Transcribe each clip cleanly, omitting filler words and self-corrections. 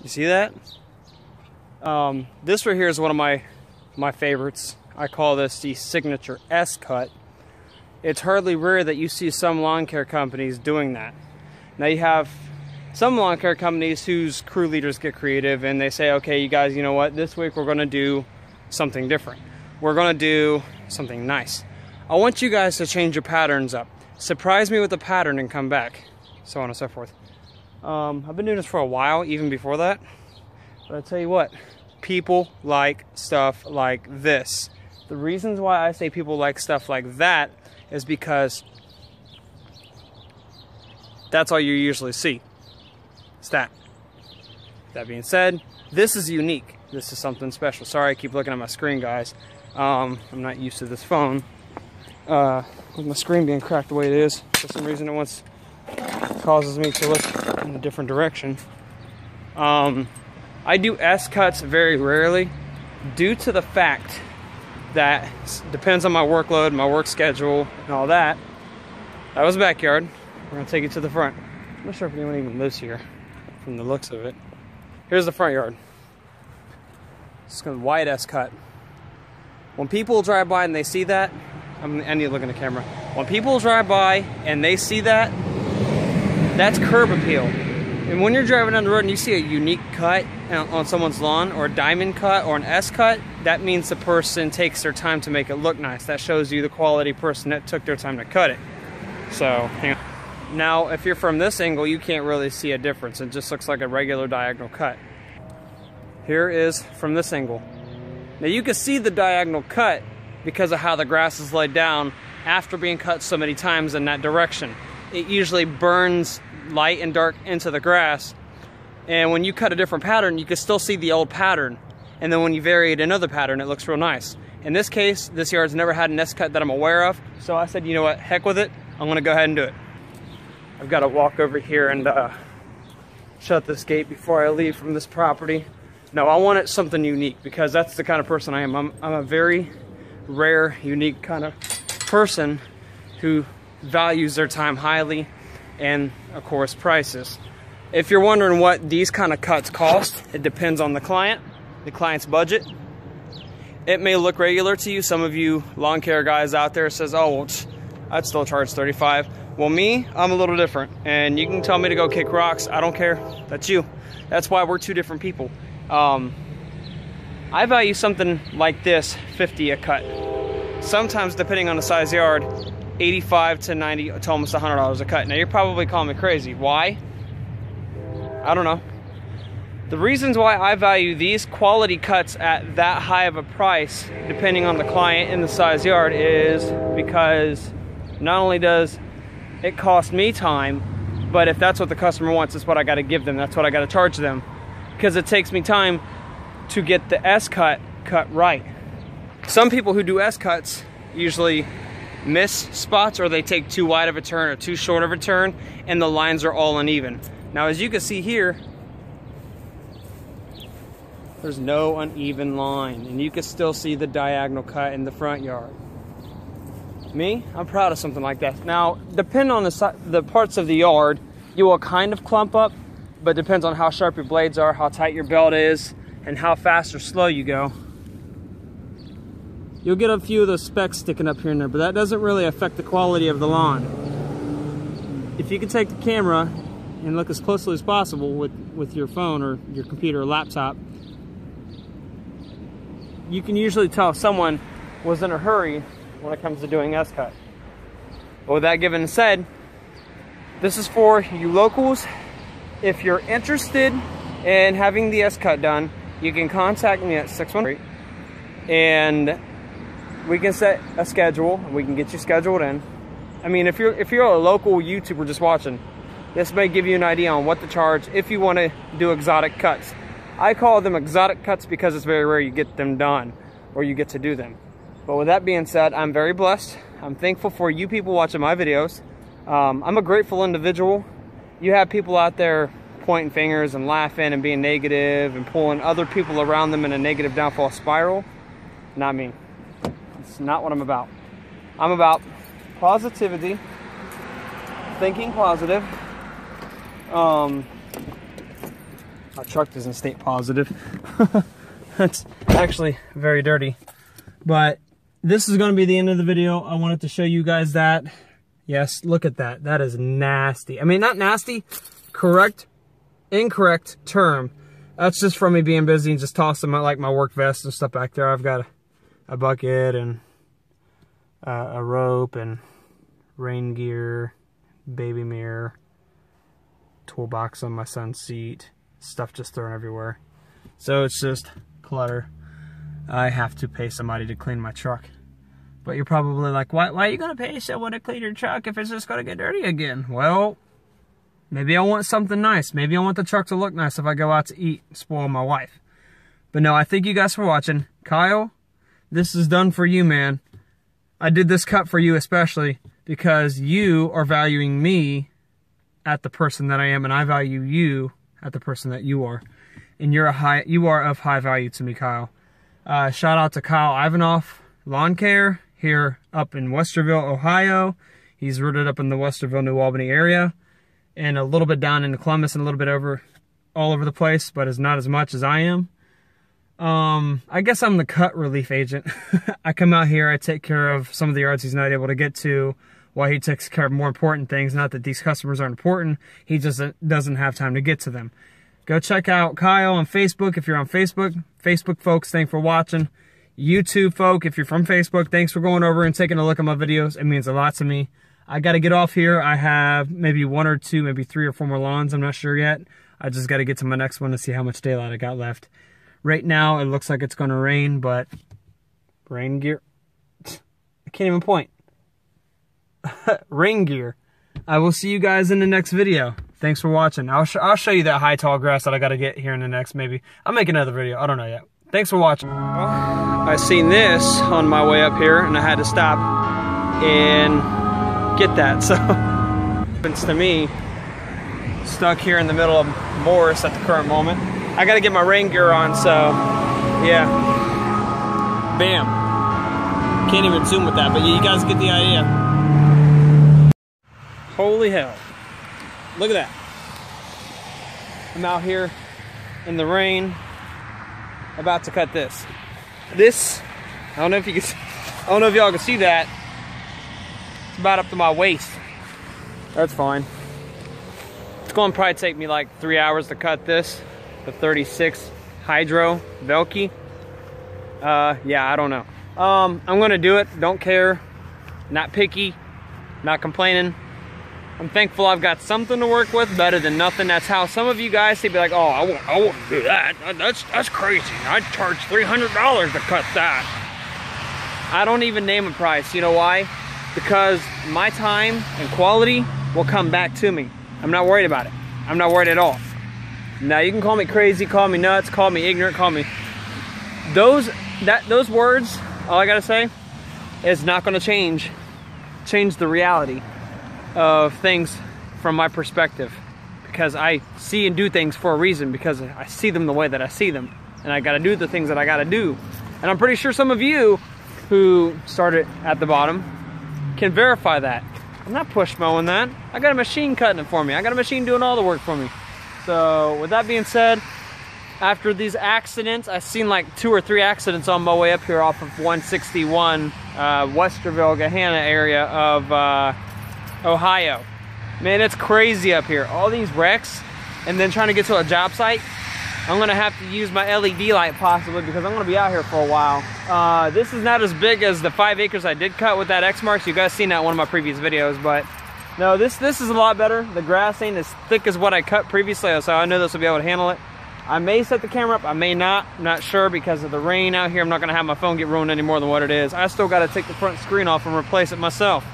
You see that? This right here is one of my favorites. I call this the signature S cut. It's hardly rare that you see some lawn care companies doing that. Now you have some lawn care companies whose crew leaders get creative and they say, okay, you guys, you know what? This week we're going to do something different. We're going to do something nice. I want you guys to change your patterns up. Surprise me with a pattern and come back. So on and so forth. I've been doing this for a while, even before that. But I tell you what, people like stuff like this. The reasons why I say people like stuff like that is because that's all you usually see. It's that. That being said, this is unique. This is something special. Sorry, I keep looking at my screen, guys. I'm not used to this phone. With my screen being cracked the way it is, for some reason it causes me to look in a different direction. I do S cuts very rarely due to the fact that depends on my workload, my work schedule, and all that. That was the backyard. We're gonna take it to the front. I'm not sure if anyone even lives here from the looks of it. Here's the front yard. It's a wide S cut. When people drive by and they see that, I need to look in the camera. When people drive by and they see that, that's curb appeal. And when you're driving down the road and you see a unique cut on someone's lawn, or a diamond cut, or an S cut, that means the person takes their time to make it look nice. That shows you the quality person that took their time to cut it. So, hang on. Now, if you're from this angle, you can't really see a difference. It just looks like a regular diagonal cut. Here is from this angle. Now you can see the diagonal cut because of how the grass is laid down after being cut so many times in that direction. It usually burns light and dark into the grass, and when you cut a different pattern, you can still see the old pattern, and then when you vary it another pattern, it looks real nice. In this case, this yard's never had an S cut that I'm aware of, so I said, you know what, heck with it, I'm gonna go ahead and do it. I've got to walk over here and shut this gate before I leave from this property. No, I wanted something unique because that's the kind of person I am. I'm a very rare, unique kind of person who values their time highly, and of course prices. If you're wondering what these kind of cuts cost, it depends on the client's budget. It may look regular to you. Some of you lawn care guys out there says, oh, well, I'd still charge $35. Well, me, I'm a little different, and you can tell me to go kick rocks. I don't care. That's you. That's why we're two different people. I value something like this, $50 a cut. Sometimes, depending on the size yard, $85 to $90 to almost $100 a cut. Now, you're probably calling me crazy. Why? I don't know. The reasons why I value these quality cuts at that high of a price, depending on the client and the size yard, is because not only does it cost me time, but if that's what the customer wants, it's what I got to give them. That's what I got to charge them. Because it takes me time to get the S cut right. Some people who do S cuts usually miss spots, or they take too wide of a turn or too short of a turn, and the lines are all uneven. Now, as you can see here, there's no uneven line, and you can still see the diagonal cut in the front yard. Me, I'm proud of something like that. Now, depending on the parts of the yard, you will kind of clump up, but it depends on how sharp your blades are, how tight your belt is, and how fast or slow you go. You'll get a few of those specks sticking up here and there, but that doesn't really affect the quality of the lawn. If you can take the camera and look as closely as possible with your phone or your computer or laptop, you can usually tell if someone was in a hurry when it comes to doing S-cut. But with that given said, this is for you locals. If you're interested in having the S-cut done, you can contact me at 613, and we can set a schedule. We can get you scheduled in. I mean, if you're a local YouTuber just watching, this may give you an idea on what to charge if you want to do exotic cuts. I call them exotic cuts because it's very rare you get them done or you get to do them. But with that being said, I'm very blessed. I'm thankful for you people watching my videos. I'm a grateful individual. You have people out there pointing fingers and laughing and being negative and pulling other people around them in a negative downfall spiral. Not me. It's not what I'm about. I'm about positivity, thinking positive, My truck doesn't state positive. That's actually very dirty. But this is going to be the end of the video. I wanted to show you guys that. Yes, look at that. That is nasty. I mean, not nasty. Incorrect term. That's just from me being busy and just tossing my work vest and stuff back there. I've got a bucket and a rope and rain gear, baby mirror, toolbox on my son's seat, stuff just thrown everywhere. So it's just clutter. I have to pay somebody to clean my truck. But you're probably like, why are you going to pay someone to clean your truck if it's just going to get dirty again? Well, maybe I want something nice. Maybe I want the truck to look nice if I go out to eat and spoil my wife. But no, I thank you guys for watching. Kyle, this is done for you, man. I did this cut for you especially because you are valuing me at the person that I am, and I value you at the person that you are. And you are of high value to me, Kyle. Shout out to Kyle Ivanoff Lawn Care here up in Westerville, Ohio. He's rooted up in the Westerville, New Albany area, and a little bit down into Columbus and a little bit all over the place, but is not as much as I am. I guess I'm the cut relief agent. I come out here, I take care of some of the yards he's not able to get to, while he takes care of more important things. Not that these customers aren't important, he just doesn't have time to get to them. Go check out Kyle on Facebook if you're on Facebook. Facebook folks, thanks for watching. YouTube folk, if you're from Facebook, thanks for going over and taking a look at my videos. It means a lot to me. I got to get off here. I have maybe 1 or 2, maybe 3 or 4 more lawns. I'm not sure yet. I just got to get to my next one to see how much daylight I got left. Right now, it looks like it's going to rain, but rain gear. I can't even point. Rain gear. I will see you guys in the next video. Thanks for watching. I'll show you that high tall grass that I got to get here in the next maybe. I'll make another video. I don't know yet. Thanks for watching. Well, I seen this on my way up here, and I had to stop and get that. So, happens to me, stuck here in the middle of Morris at the current moment. I got to get my rain gear on, so yeah. Bam. Can't even zoom with that, but you guys get the idea. Holy hell. Look at that. I'm out here in the rain, about to cut this. This, I don't know if y'all can see that. It's about up to my waist. That's fine. It's going to probably take me like 3 hours to cut this. The 36 Hydro Velke. Yeah, I don't know. I'm going to do it. Don't care. Not picky. Not complaining. I'm thankful I've got something to work with, better than nothing. That's how some of you guys, they'd be like, oh, I won't do that. That's crazy. I'd charge $300 to cut that. I don't even name a price. You know why? Because my time and quality will come back to me. I'm not worried about it. I'm not worried at all. Now, you can call me crazy, call me nuts, call me ignorant, call me... Those words, all I gotta say, is not gonna change the reality of things from my perspective, because I see and do things for a reason, because I see them the way that I see them, and I gotta do the things that I gotta do. And I'm pretty sure some of you who started at the bottom can verify that. I'm not push mowing that. I got a machine cutting it for me. I got a machine doing all the work for me. So with that being said, after these accidents, I've seen like 2 or 3 accidents on my way up here off of 161 Westerville, Gahanna area of Ohio. Man, it's crazy up here. All these wrecks, and then trying to get to a job site. I'm gonna have to use my LED light possibly, because I'm gonna be out here for a while. This is not as big as the 5 acres I did cut with that X marks. You guys seen that in one of my previous videos, but no, this is a lot better. The grass ain't as thick as what I cut previously, so I know this will be able to handle it. I may set the camera up, I may not. I'm not sure because of the rain out here. I'm not gonna have my phone get ruined any more than what it is. I still gotta take the front screen off and replace it myself.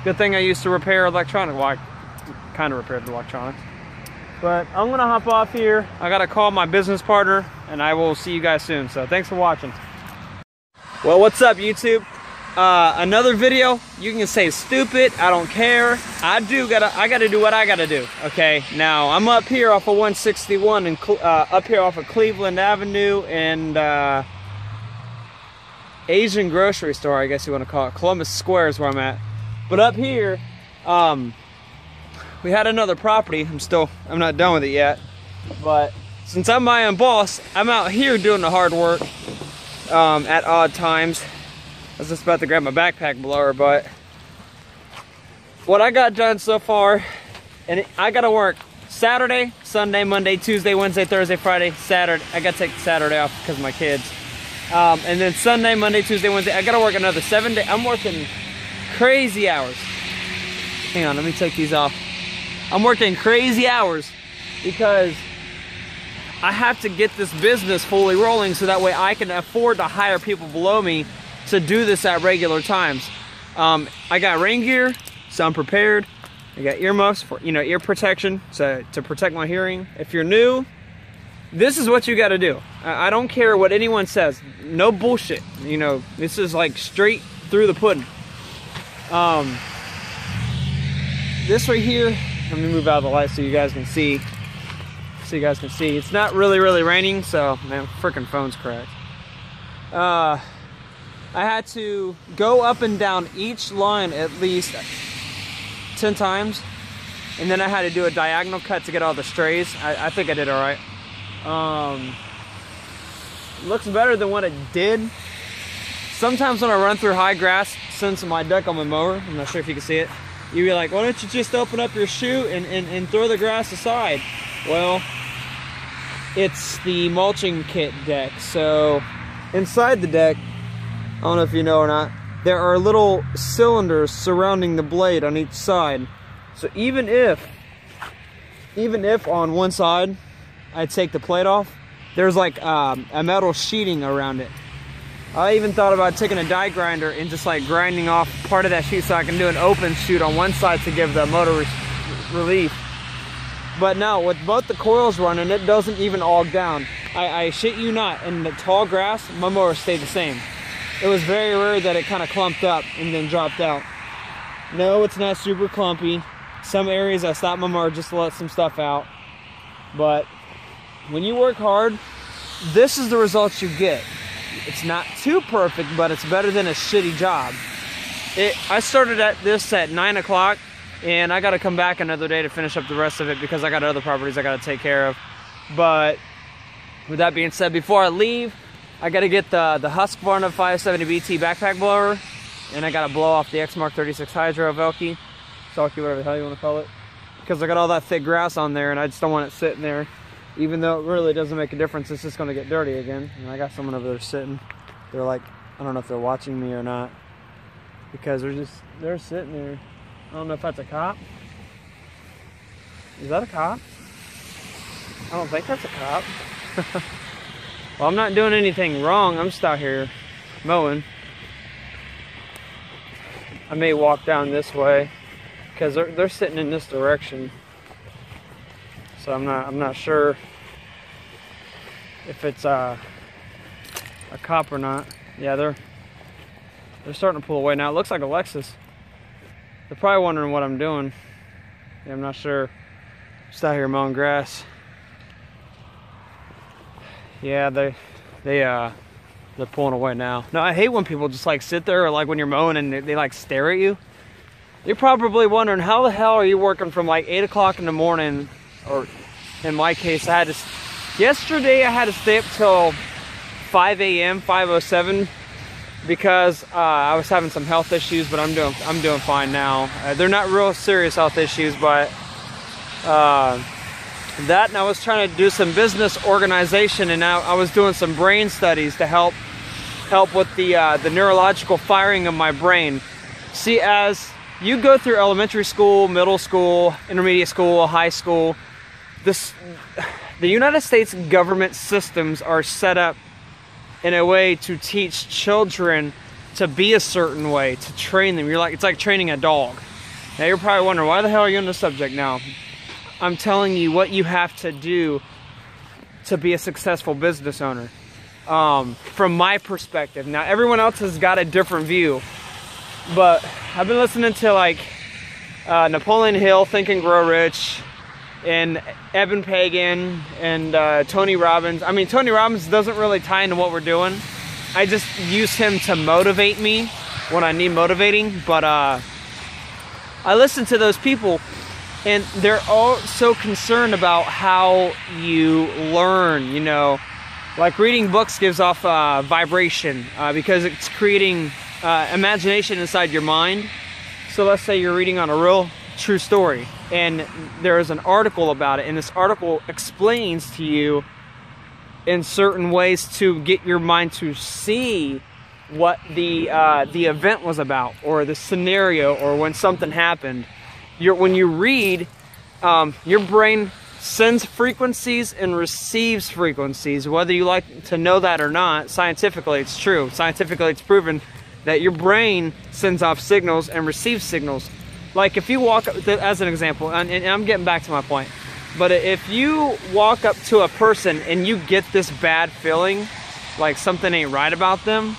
Good thing I used to repair electronics. Well, I kind of repaired the electronics. But I'm gonna hop off here. I gotta call my business partner, and I will see you guys soon. So thanks for watching. Well, what's up, YouTube? Another video. You can say stupid. I don't care. I gotta do what I gotta do. Okay. Now I'm up here off of 161 and up here off of Cleveland Avenue and Asian grocery store, I guess you want to call it. Columbus Square is where I'm at. But up here, we had another property. I'm not done with it yet. But since I'm my own boss, I'm out here doing the hard work at odd times. I was just about to grab my backpack blower, but what I got done so far, and I gotta work Saturday, Sunday, Monday, Tuesday, Wednesday, Thursday, Friday, Saturday. I gotta take Saturday off because of my kids. And then Sunday, Monday, Tuesday, Wednesday, I gotta work another 7 days. I'm working crazy hours. Hang on, let me take these off. I'm working crazy hours because I have to get this business fully rolling so that way I can afford to hire people below me to do this at regular times. I got rain gear, so I'm prepared. I got earmuffs for, ear protection, so to protect my hearing. If you're new, this is what you got to do. I don't care what anyone says. No bullshit. This is like straight through the pudding. This right here, let me move out of the light so you guys can see. It's not really raining, so man, freaking phone's cracked. I had to go up and down each line at least 10 times, and then I had to do a diagonal cut to get all the strays. I think I did all right. Looks better than what it did. Sometimes when I run through high grass, since my deck on my mower, I'm not sure if you can see it, you'd be like, why don't you just open up your chute and throw the grass aside? Well, it's the mulching kit deck. So inside the deck, I don't know if you know or not, there are little cylinders surrounding the blade on each side. So even if on one side I take the plate off, there's like a metal sheeting around it. I even thought about taking a die grinder and just like grinding off part of that sheet so I can do an open chute on one side to give the motor relief. But no, with both the coils running, it doesn't even aug down. I shit you not, in the tall grass, my mower stayed the same. It was very rare that it kind of clumped up and then dropped out. No, it's not super clumpy. Some areas I stopped my mower just to let some stuff out. But when you work hard, this is the results you get. It's not too perfect, but it's better than a shitty job. I started this at 9 o'clock, and I got to come back another day to finish up the rest of it because I got other properties I got to take care of. But with that being said, before I leave, I got to get the Husqvarna 570BT backpack blower, and I got to blow off the X Mark 36 Hydro Velky, Salky, whatever the hell you want to call it, because I got all that thick grass on there, and I just don't want it sitting there. Even though it really doesn't make a difference, it's just going to get dirty again. And I got someone over there sitting. They're like, I don't know if they're watching me or not, because they're sitting there. I don't know if that's a cop. Is that a cop? I don't think that's a cop. Well, I'm not doing anything wrong. I'm just out here mowing. I may walk down this way because they're sitting in this direction. So I'm not sure if it's a cop or not. Yeah, they're starting to pull away now. It looks like a Lexus. They're probably wondering what I'm doing. Yeah, I'm not sure. Just out here mowing grass. Yeah, they're pulling away now. No, I hate when people just like sit there, or like when you're mowing and they like stare at you. You're probably wondering, how the hell are you working from like 8 o'clock in the morning? Or in my case, yesterday I had to stay up till 5 a.m., 5:07, because I was having some health issues, but I'm doing fine now. They're not real serious health issues, but that, and I was trying to do some business organization, and I was doing some brain studies to help with the neurological firing of my brain. See, as you go through elementary school, middle school, intermediate school, high school, the United States government systems are set up in a way to teach children to be a certain way, to train them. It's like training a dog. Now you're probably wondering, why the hell are you on this subject now? I'm telling you what you have to do to be a successful business owner. From my perspective. Now everyone else has got a different view, but I've been listening to like Napoleon Hill, Think and Grow Rich, and Eben Pagan, and Tony Robbins. I mean, Tony Robbins doesn't really tie into what we're doing. I just use him to motivate me when I need motivating. But I listen to those people, And they're all so concerned about how you learn, you know. Like reading books gives off vibration because it's creating imagination inside your mind. So let's say you're reading on a real true story and there is an article about it, and this article explains to you in certain ways to get your mind to see what the event was about, or the scenario, or when something happened. When you read, your brain sends frequencies and receives frequencies. Whether you like to know that or not, scientifically it's true. Scientifically it's proven that your brain sends off signals and receives signals. Like if you walk up, as an example, and I'm getting back to my point, but if you walk up to a person and you get this bad feeling, like something ain't right about them,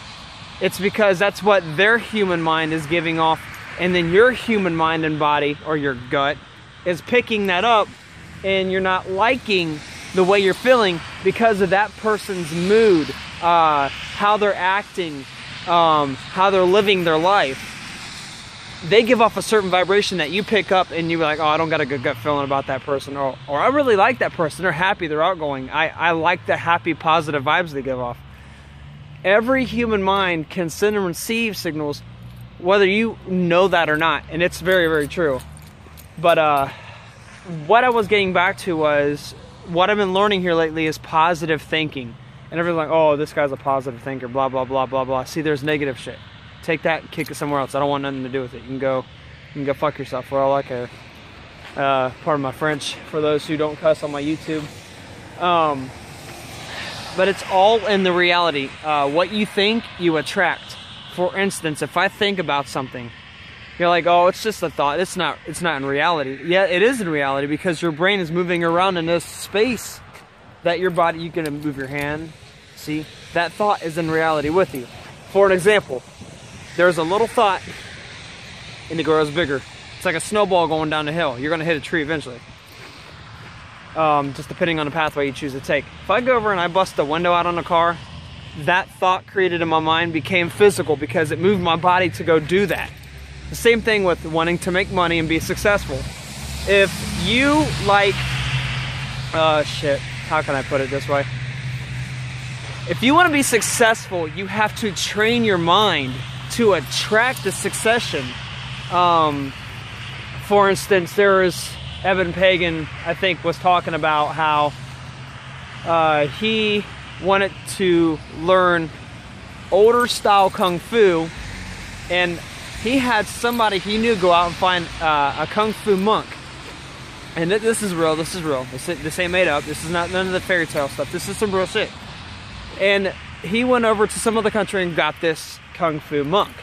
it's because that's what their human mind is giving off, and then your human mind and body, or your gut, is picking that up, and you're not liking the way you're feeling because of that person's mood, how they're acting, how they're living their life. They give off a certain vibration that you pick up, and you're like, oh, I don't got a good gut feeling about that person, or I really like that person, they're happy, they're outgoing, I like the happy, positive vibes they give off. Every human mind can send and receive signals, whether you know that or not, and it's very, very true. But what I was getting back to was, what I've been learning here lately is positive thinking. And everyone's like, oh, this guy's a positive thinker, blah, blah, blah, blah, blah. See, there's negative shit. Take that and kick it somewhere else. I don't want nothing to do with it. You can go fuck yourself for all I care. Pardon my French, for those who don't cuss on my YouTube. But it's all in the reality. What you think, you attract. For instance, if I think about something, you're like, oh, it's just a thought. It's not in reality. Yeah, it is in reality, because your brain is moving around in this space that your body, you can move your hand. See, that thought is in reality with you. For an example, there's a little thought and it grows bigger. It's like a snowball going down the hill. You're gonna hit a tree eventually. Just depending on the pathway you choose to take. If I go over and I bust the window out on a car, that thought created in my mind became physical because it moved my body to go do that. The same thing with wanting to make money and be successful. If you like, how can I put it this way? If you want to be successful, you have to train your mind to attract the succession. For instance, there is Evan Pagan, I think, was talking about how he wanted to learn older style Kung Fu, and he had somebody he knew go out and find a Kung Fu monk. And this is real, this is real. This ain't made up. This is not none of the fairy tale stuff. This is some real shit. And he went over to some other country and got this Kung Fu monk.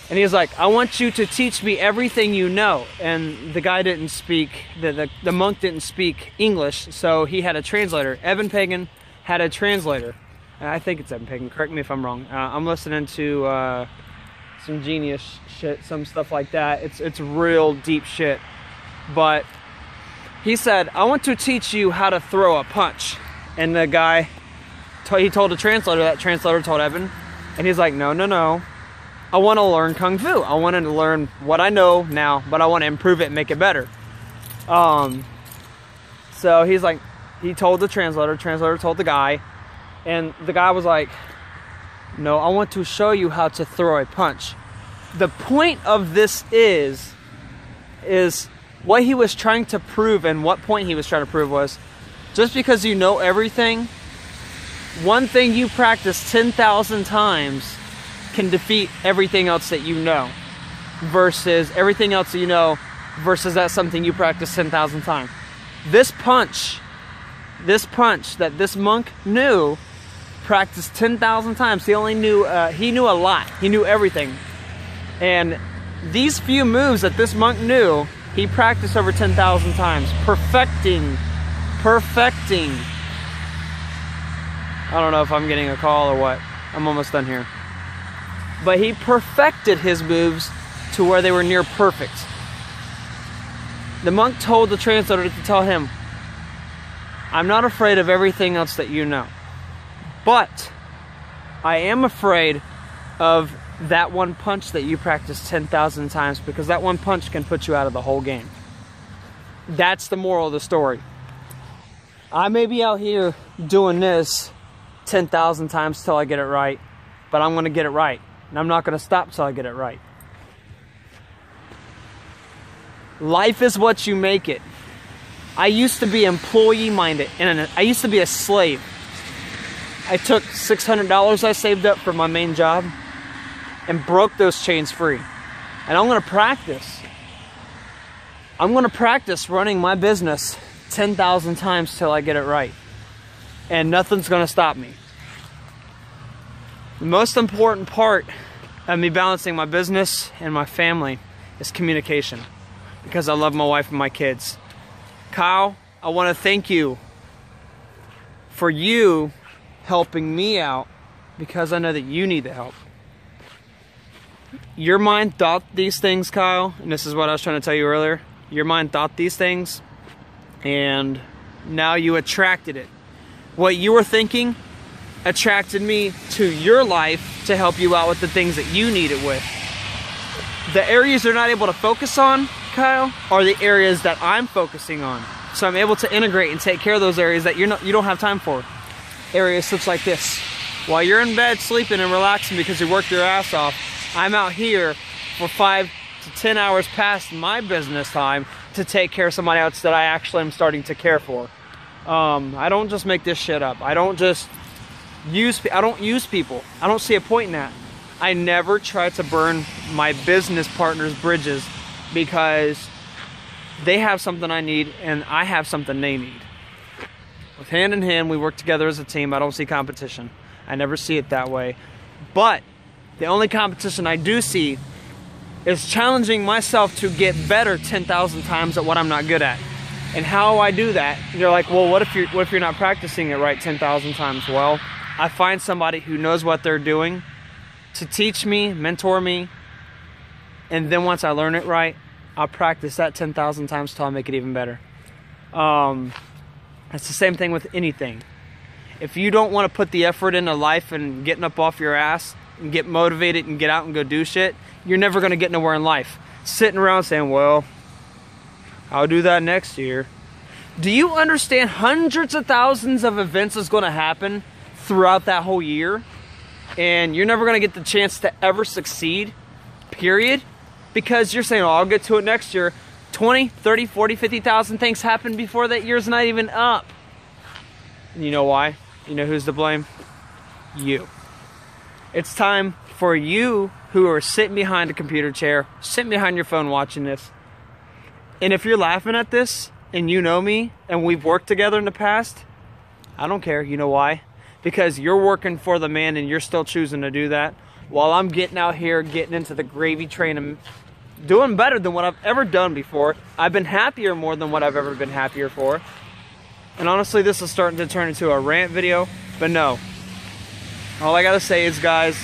And he was like, I want you to teach me everything you know. And the guy didn't speak, the monk didn't speak English, so he had a translator. Evan Pagan had a translator. I think it's Evan Pagan, correct me if I'm wrong. I'm listening to some genius shit, some stuff like that. It's real deep shit. But he said, I want to teach you how to throw a punch. And the guy, he told the translator, that translator told Evan, and he's like, no, no, no. I want to learn Kung Fu. I want to learn what I know now, but I want to improve it and make it better. So he's like, he told the translator told the guy, and the guy was like, no, I want to show you how to throw a punch. The point of this is what he was trying to prove, and what point he was trying to prove was, just because you know everything, one thing you practice 10,000 times can defeat everything else that you know, versus everything else that you know versus that's something you practice 10,000 times. This punch that this monk knew, practiced 10,000 times. He only knew, he knew a lot. He knew everything. And these few moves that this monk knew, he practiced over 10,000 times, perfecting. I don't know if I'm getting a call or what. I'm almost done here. But he perfected his moves to where they were near perfect. The monk told the translator to tell him, I'm not afraid of everything else that you know, but I am afraid of that one punch that you practice 10,000 times, because that one punch can put you out of the whole game. That's the moral of the story. I may be out here doing this 10,000 times till I get it right, but I'm gonna get it right. And I'm not gonna stop till I get it right. Life is what you make it. I used to be employee minded, and I used to be a slave. I took $600 I saved up for my main job and broke those chains free. And I'm gonna practice. I'm gonna practice running my business 10,000 times till I get it right. And nothing's gonna stop me. The most important part of me balancing my business and my family is communication, because I love my wife and my kids. Kyle, I want to thank you for you helping me out, because I know that you need the help. Your mind thought these things, Kyle, and this is what I was trying to tell you earlier. Your mind thought these things, and now you attracted it. What you were thinking attracted me to your life to help you out with the things that you need it with. The areas you're not able to focus on, Kyle, are the areas that I'm focusing on. So I'm able to integrate and take care of those areas that you don't have time for. Areas such like this. While you're in bed sleeping and relaxing because you worked your ass off, I'm out here for 5 to 10 hours past my business time to take care of somebody else that I actually am starting to care for. I don't just make this shit up. I don't use people. I don't see a point in that. I never try to burn my business partners' bridges, because they have something I need and I have something they need. With hand in hand, we work together as a team. I don't see competition. I never see it that way. But the only competition I do see is challenging myself to get better 10,000 times at what I'm not good at. And how I do that, you're like, well, what if you're not practicing it right 10,000 times? Well, I find somebody who knows what they're doing to teach me, mentor me, and then once I learn it right, I'll practice that 10,000 times till I make it even better. It's the same thing with anything. If you don't want to put the effort into life and getting up off your ass and get motivated and get out and go do shit, you're never going to get nowhere in life. Sitting around saying, well, I'll do that next year. Do you understand hundreds of thousands of events is going to happen throughout that whole year? And you're never going to get the chance to ever succeed, period. Because you're saying, oh, I'll get to it next year. 20, 30, 40, 50,000 things happen before that year's not even up. And you know why? You know who's to blame? You. It's time for you who are sitting behind a computer chair, sitting behind your phone watching this. And if you're laughing at this, and you know me, and we've worked together in the past, I don't care. You know why? Because you're working for the man and you're still choosing to do that, while I'm getting out here, getting into the gravy train and doing better than what I've ever done before. I've been happier more than what I've ever been happier for. And honestly, this is starting to turn into a rant video, but no. All I gotta say is, guys,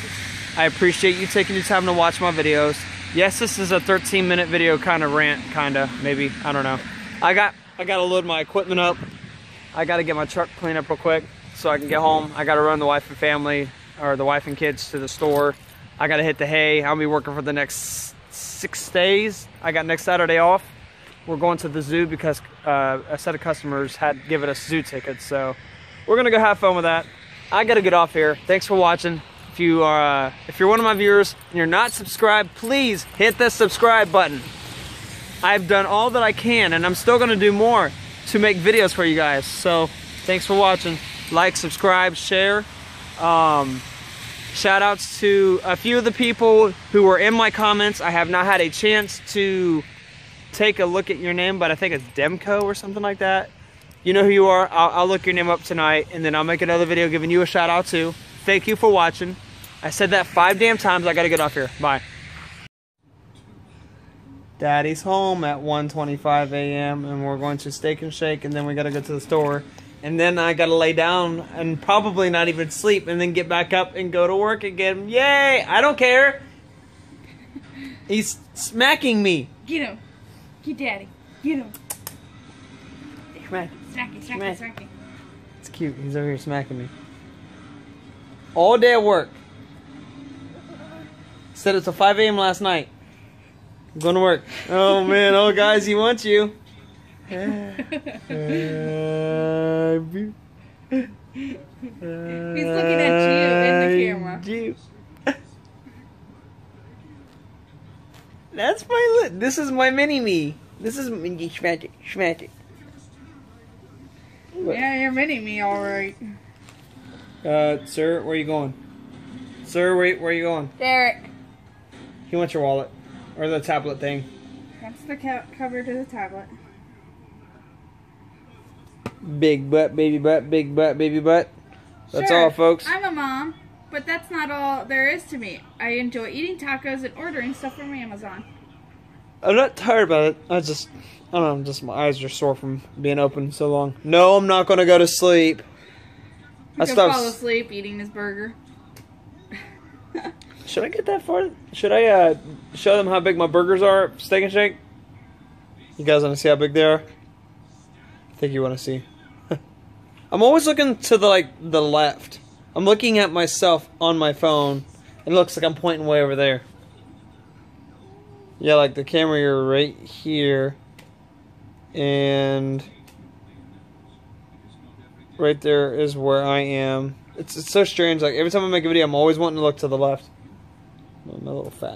I appreciate you taking your time to watch my videos. Yes, this is a 13-minute video, kind of rant, maybe, I don't know. I gotta load my equipment up. I gotta get my truck cleaned up real quick so I can get home. I gotta run the wife and family, or the wife and kids, to the store. I gotta hit the hay. I'll be working for the next 6 days. I got next Saturday off. We're going to the zoo because a set of customers had given us zoo tickets, so we're gonna go have fun with that. I gotta get off here. Thanks for watching. If you're one of my viewers and you're not subscribed, please hit the subscribe button. I've done all that I can, and I'm still gonna do more to make videos for you guys. So thanks for watching. Like, subscribe, share. Shout outs to a few of the people who were in my comments. I have not had a chance to take a look at your name, but I think it's Demco or something like that. You know who you are. I'll look your name up tonight, and then I'll make another video giving you a shout out too. Thank you for watching. I said that 5 damn times. I gotta get off here. Bye. Daddy's home at 1:25 a.m. and we're going to Steak and Shake, and then we gotta go to the store. And then I gotta lay down and probably not even sleep, and then get back up and go to work again. Yay! I don't care. He's smacking me. Get him. Get Daddy. Get him. Come on. Smack him. It's cute. He's over here smacking me. All day at work. Said it till 5 a.m. last night. I'm going to work. Oh man, oh guys, he wants you. He's looking at you in the camera. That's my this is my mini-me. This is me. Smash it. Smash it. Yeah, you're mini-me, alright. Sir, where are you going? Sir, where are you going? Derek. He wants your wallet. Or the tablet thing. That's the cover to the tablet. Big butt, baby butt, big butt, baby butt. That's Sure, all, folks. I'm a mom, but that's not all there is to me. I enjoy eating tacos and ordering stuff from Amazon. I'm not tired about it. I don't know, just my eyes are sore from being open so long. No, I'm not going to go to sleep. He could fall asleep eating his burger. Should I get that far? Should I show them how big my burgers are at Steak and Shake? You guys want to see how big they are? I think you want to see. I'm always looking to the left. I'm looking at myself on my phone. It looks like I'm pointing way over there. Yeah, like the camera, you're right here. And right there is where I am. It's so strange. Like every time I make a video, I'm always wanting to look to the left. My little fat.